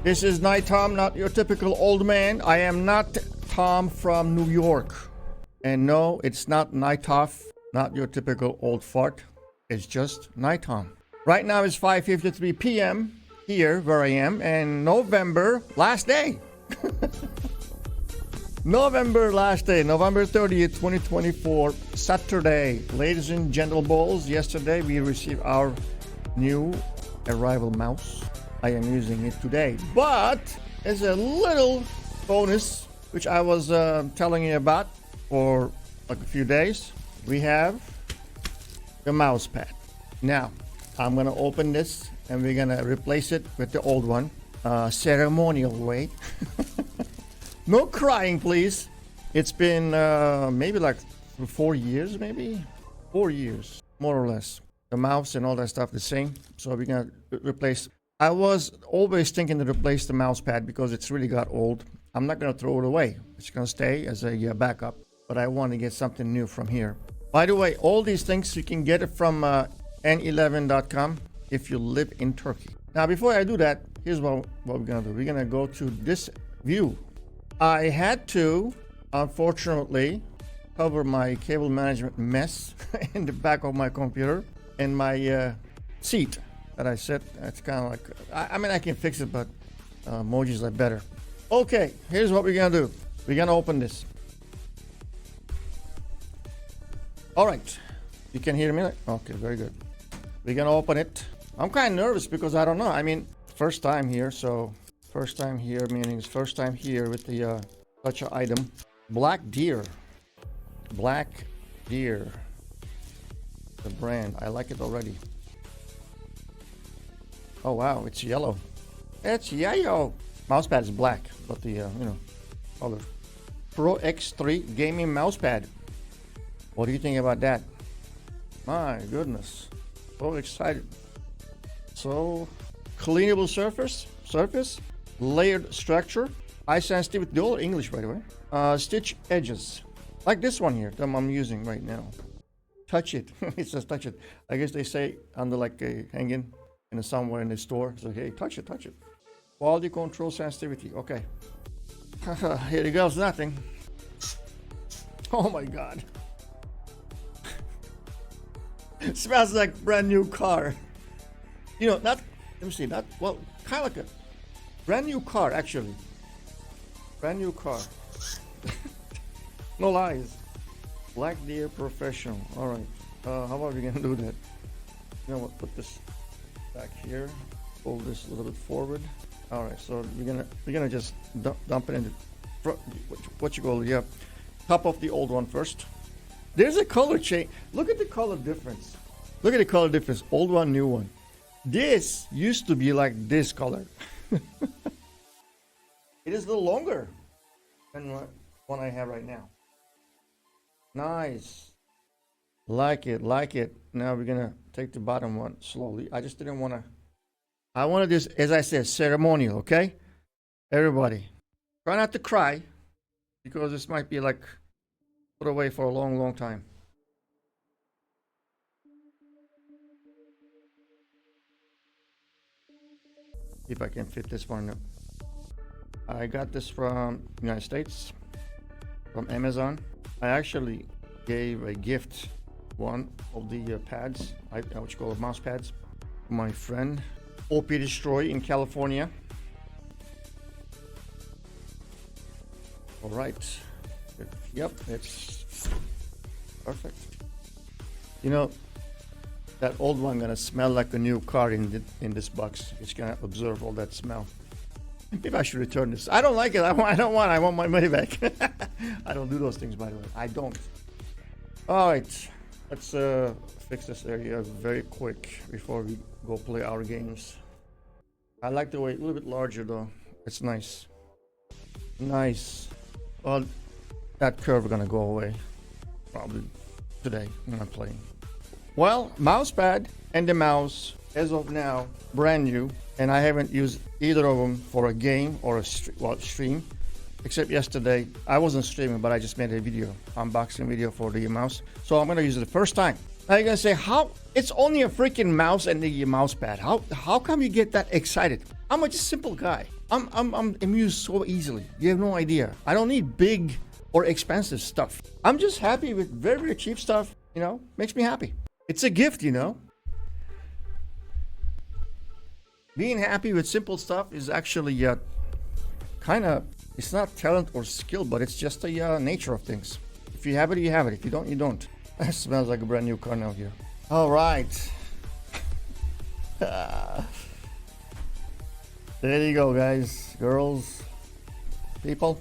This is Night Tom, not your typical old man. I am not Tom from New York. And no, it's not Night Off, not your typical old fart. It's just Night Tom. Right now it's 5:53 p.m. here where I am, and November last day. November last day, November 30th, 2024, Saturday. Ladies and gentlemen, yesterday we received our new arrival mouse. I am using it today, but there's a little bonus which I was telling you about for like a few days. We have the mouse pad. Now I'm gonna open this and we're gonna replace it with the old one, ceremonial way. No crying, please. It's been maybe like 4 years, maybe 4 years, more or less. The mouse and all that stuff the same. So we're gonna replace. I was always thinking to replace the mouse pad because it's really got old. I'm not gonna throw it away. It's gonna stay as a backup. But I want to get something new from here. By the way, all these things you can get it from n11.com if you live in Turkey. Now, before I do that, here's what we're gonna do. We're gonna go to this view. I had to, unfortunately, cover my cable management mess in the back of my computer and my seat that I set. It's kind of like, I mean, I can fix it, but emojis are better. Okay, here's what we're gonna do. We're gonna open this. All right, you can hear me? Okay, very good. We're gonna open it. I'm kind of nervous because I don't know. I mean, first time here, so first time here meaning it's first time here with the such an item. Black Deer. Black Deer. The brand. I like it already. Oh wow, it's yellow. It's yellow. Mousepad is black, but the color. Pro X3 gaming mousepad. What do you think about that? My goodness, so excited. So cleanable surface, layered structure, high sensitivity. They're all English, by the way. Stitch edges, like this one here that I'm using right now. Touch it. It says touch it. I guess they say under like a hanging in somewhere in the store. So hey, touch it, touch it. Quality control sensitivity. Okay. Here it goes. Nothing. Oh my God. It smells like brand new car. You know, not, let me see, not, well, kind of like a brand new car, actually. Brand new car. No lies. Black Deer Professional. All right. How about we gonna do that? You know what? Put this back here. Pull this a little bit forward. All right. So we're gonna just dump it in the front. What you call it? Yeah. Top of the old one first. There's a color change. Look at the color difference. Look at the color difference. Old one, new one. This used to be like this color. It is a little longer than one I have right now. Nice. Like it, like it. Now we're gonna take the bottom one slowly. I just didn't want to. I wanted this, as I said, ceremonial. Okay, everybody, try not to cry because this might be like put away for a long, long time. If I can fit this one. I got this from United States, from Amazon. I actually gave a gift one of the pads, what you call it, mouse pads, to my friend OP Destroy in California. All right. Yep, it's perfect. You know, that old one gonna smell like a new car in this box. It's gonna absorb all that smell. Maybe I should return this. I don't like it. I want my money back. I don't do those things, by the way. I don't. All right, let's fix this area very quick before we go play our games. I like the way a little bit larger though. It's nice. Nice. Well, that curve is gonna go away probably today when I'm playing. Well, mousepad and the mouse as of now brand new, and I haven't used either of them for a game or a stream, except yesterday. I wasn't streaming, but I just made a video, unboxing video for the mouse. So I'm gonna use it the first time. Now you're gonna say, how? It's only a freaking mouse and the mouse pad. How come you get that excited? I'm a just simple guy. I'm amused so easily. You have no idea. I don't need big or expensive stuff. I'm just happy with very, very cheap stuff, you know, makes me happy. It's a gift, you know. Being happy with simple stuff is actually kind of, it's not talent or skill, but it's just the nature of things. If you have it, you have it. If you don't, you don't. It smells like a brand new car now here. All right. There you go, guys, girls, people.